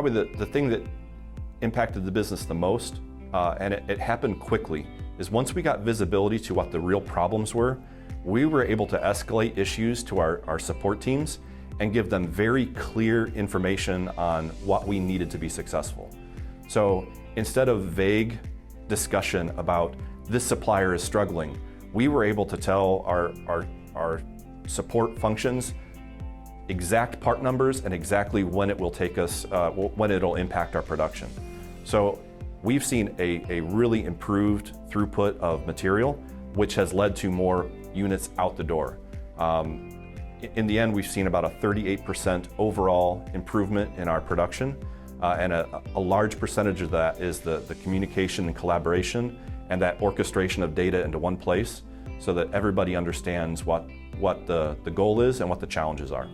Probably the thing that impacted the business the most, and it happened quickly, is once we got visibility to what the real problems were, we were able to escalate issues to our support teams and give them very clear information on what we needed to be successful. So instead of vague discussion about this supplier is struggling, we were able to tell our support functions exact part numbers and exactly when it will take us, when it'll impact our production. So we've seen a really improved throughput of material, which has led to more units out the door. In the end, we've seen about a 38% overall improvement in our production, and a large percentage of that is the communication and collaboration and that orchestration of data into one place so that everybody understands what the goal is and what the challenges are.